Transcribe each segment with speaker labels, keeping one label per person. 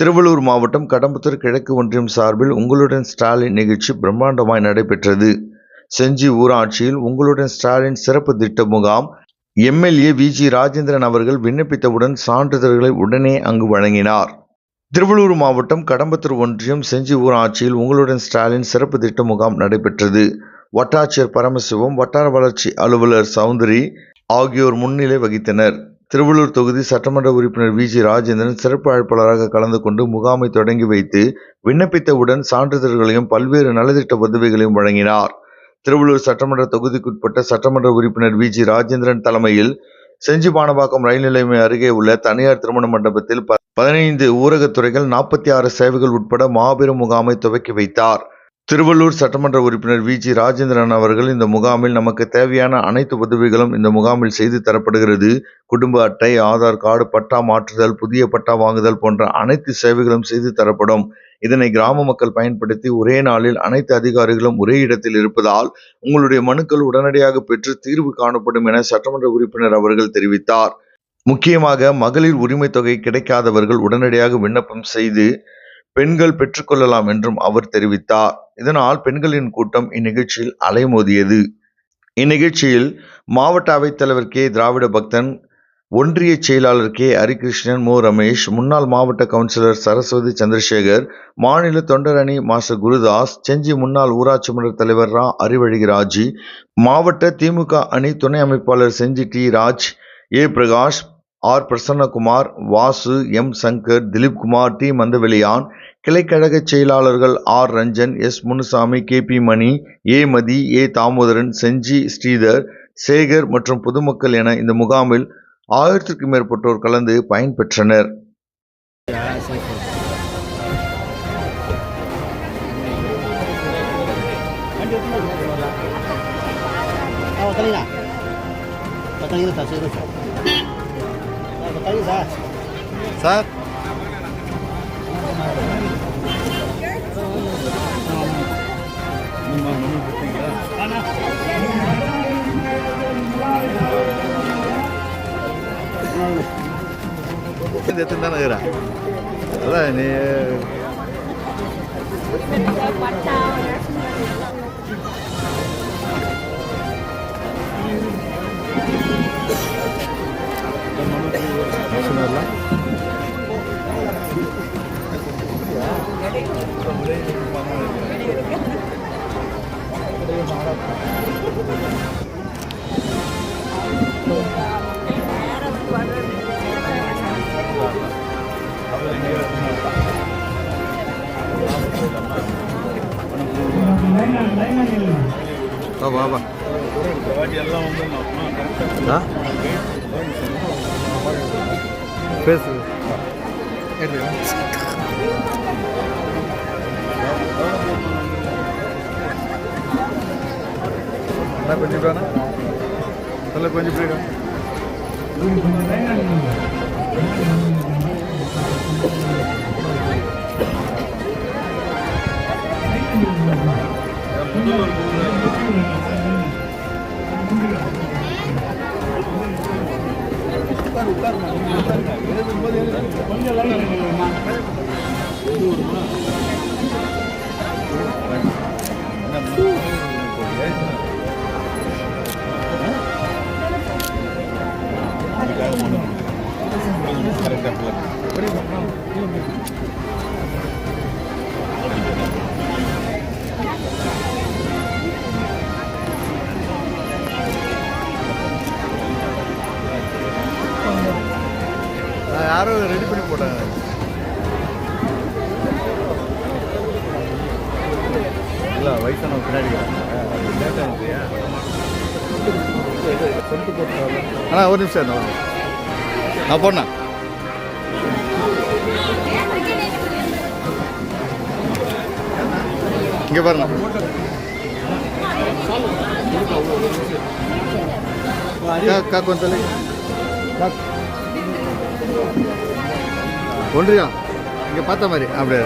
Speaker 1: திருவள்ளூர் மாவட்டம் கடம்பத்தூர் கிழக்கு ஒன்றியம் சார்பில் உங்களுடன் ஸ்டாலின் நிகழ்ச்சி பிரம்மாண்டமாய் நடைபெற்றது. செஞ்சி ஊராட்சியில் உங்களுடன் ஸ்டாலின் சிறப்பு திட்ட முகாம் எம்எல்ஏ வி.ஜி. ராஜேந்திரன் அவர்கள் விண்ணப்பித்தவுடன் சான்றிதழ்களை உடனே அங்கு வழங்கினார். திருவள்ளூர் மாவட்டம் கடம்பத்தூர் ஒன்றியம் செஞ்சி ஊராட்சியில் உங்களுடன் ஸ்டாலின் சிறப்பு திட்ட முகாம் நடைபெற்றது. வட்டாட்சியர் பரமசிவம், வட்டார வளர்ச்சி அலுவலர் சௌந்தரி ஆகியோர் முன்னிலை வகித்தனர். திருவள்ளூர் தொகுதி சட்டமன்ற உறுப்பினர் வி.ஜி. ராஜேந்திரன் சிறப்பு அழைப்பாளராக கலந்து கொண்டு முகாமை தொடங்கி வைத்து விண்ணப்பித்தவுடன் சான்றிதழ்களையும் பல்வேறு நலத்திட்ட உதவிகளையும் வழங்கினார். திருவள்ளூர் சட்டமன்ற தொகுதிக்குட்பட்ட சட்டமன்ற உறுப்பினர் வி.ஜி. ராஜேந்திரன் தலைமையில் செஞ்சி பானபாக்கம் ரயில் நிலையம் அருகே உள்ள தனியார் திருமண மண்டபத்தில் 15 ஊரகத்துறைகள் 46 சேவைகள் உட்பட மாபெரும் முகாமை துவக்கி வைத்தார். திருவள்ளூர் சட்டமன்ற உறுப்பினர் வி.ஜி. ராஜேந்திரன் அவர்கள், இந்த முகாமில் நமக்கு தேவையான அனைத்து உதவிகளும் இந்த முகாமில் செய்து தரப்படுகிறது. குடும்ப அட்டை, ஆதார் கார்டு, பட்டா மாற்றுதல், புதிய பட்டா வாங்குதல் போன்ற அனைத்து சேவைகளும் செய்து தரப்படும். இதனை கிராம மக்கள் பயன்படுத்தி ஒரே நாளில் அனைத்து அதிகாரிகளும் ஒரே இடத்தில் இருப்பதால் உங்களுடைய மனுக்கள் உடனடியாக பெற்று தீர்வு காணப்படும் என சட்டமன்ற உறுப்பினர் அவர்கள் தெரிவித்தார். முக்கியமாக மகளிர் உரிமை தொகை கிடைக்காதவர்கள் உடனடியாக விண்ணப்பம் செய்து பெண்கள் பெற்றுக்கொள்ளலாம் என்றும் அவர் தெரிவித்தார். இதனால் பெண்களின் கூட்டம் இந்நிகழ்ச்சியில் அலைமோதியது. இந்நிகழ்ச்சியில் மாவட்ட அவைத்தலைவர் கே. திராவிட பக்தன், ஒன்றிய செயலாளர் கே. ஹரிகிருஷ்ணன், மு. ரமேஷ், முன்னாள் மாவட்ட கவுன்சிலர் சரஸ்வதி சந்திரசேகர், மாநில தொண்டர் அணி மாஸ்டர் குருதாஸ், செஞ்சி முன்னாள் ஊராட்சி மன்ற தலைவர் ரா. அறிவழகிராஜி, மாவட்ட திமுக அணி துணை அமைப்பாளர் Senji T. Raj, A. Prakash, R. Prasannakumar, Vasu, M. Shankar, Dilipkumar, T. Manthaveliyan, கிளைக்கழக செயலாளர்கள் R. Ranjan, S. Munusamy, K. P. Mani, A. Mathi, A. Damodaran, Senji Sridhar, Sekar மற்றும் பொதுமக்கள் என இந்த முகாமில் 1000க்கும் மேற்பட்டோர் கலந்து பயன்பெற்றனர்.
Speaker 2: சார் எத்தனை தானே இருக்கிறேன். அதான் நீ బాబా ఫేస్ కొంచెం కొంచెం யாரோ ரெடி பண்ணி போட்டாங்க. இல்லை வயசானவங்க பின்னாடி அண்ணா ஒரு நிமிஷம் நான் போண்ணா. இங்கே பாருங்க. கொஞ்சம் ஒன்றியம் இங்கே பார்த்த மாதிரி அப்படியே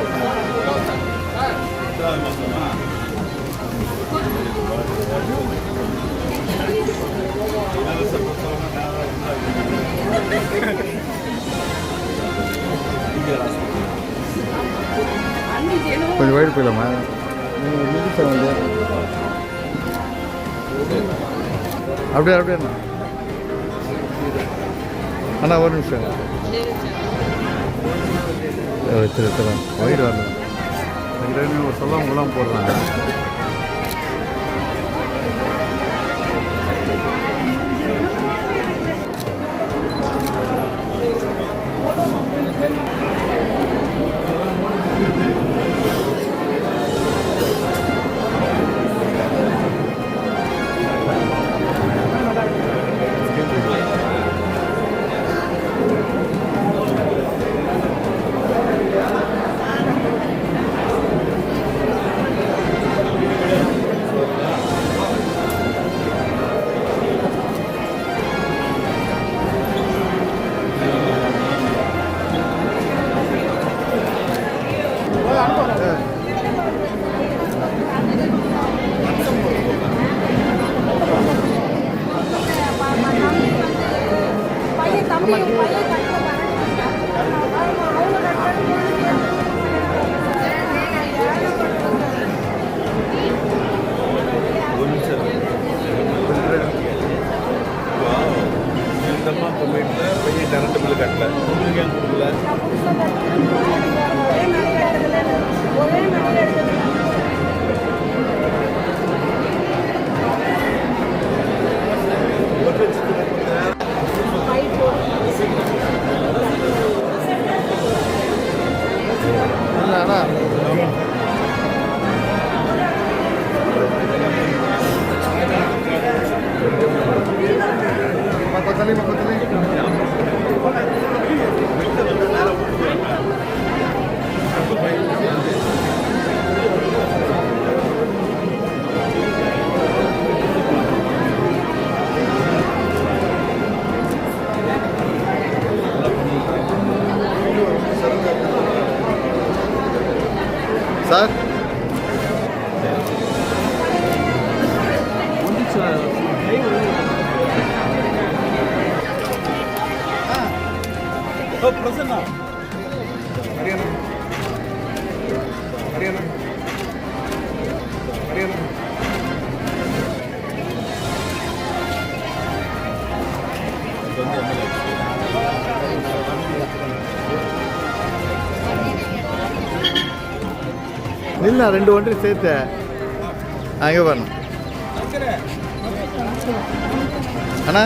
Speaker 2: போயிடலாமா வந்து அப்படியே அப்படியே அண்ணா ஒரு நிமிஷம் வச்சுருக்கிறேன் ஒயிட் வரல ஒரு சொல்லாமலாம் போடுறாங்க.
Speaker 3: பையன் கரண்ட் பில்லு கட்டல, உங்களுக்கு ஏன் கொடுக்கல?
Speaker 2: சார்
Speaker 3: பிரசன்னா ஹரியானா ஹரியானா ஹரியானா
Speaker 2: இல்லை 2 ஒன்றி சேர்த்து அங்கே வரணும் அண்ணா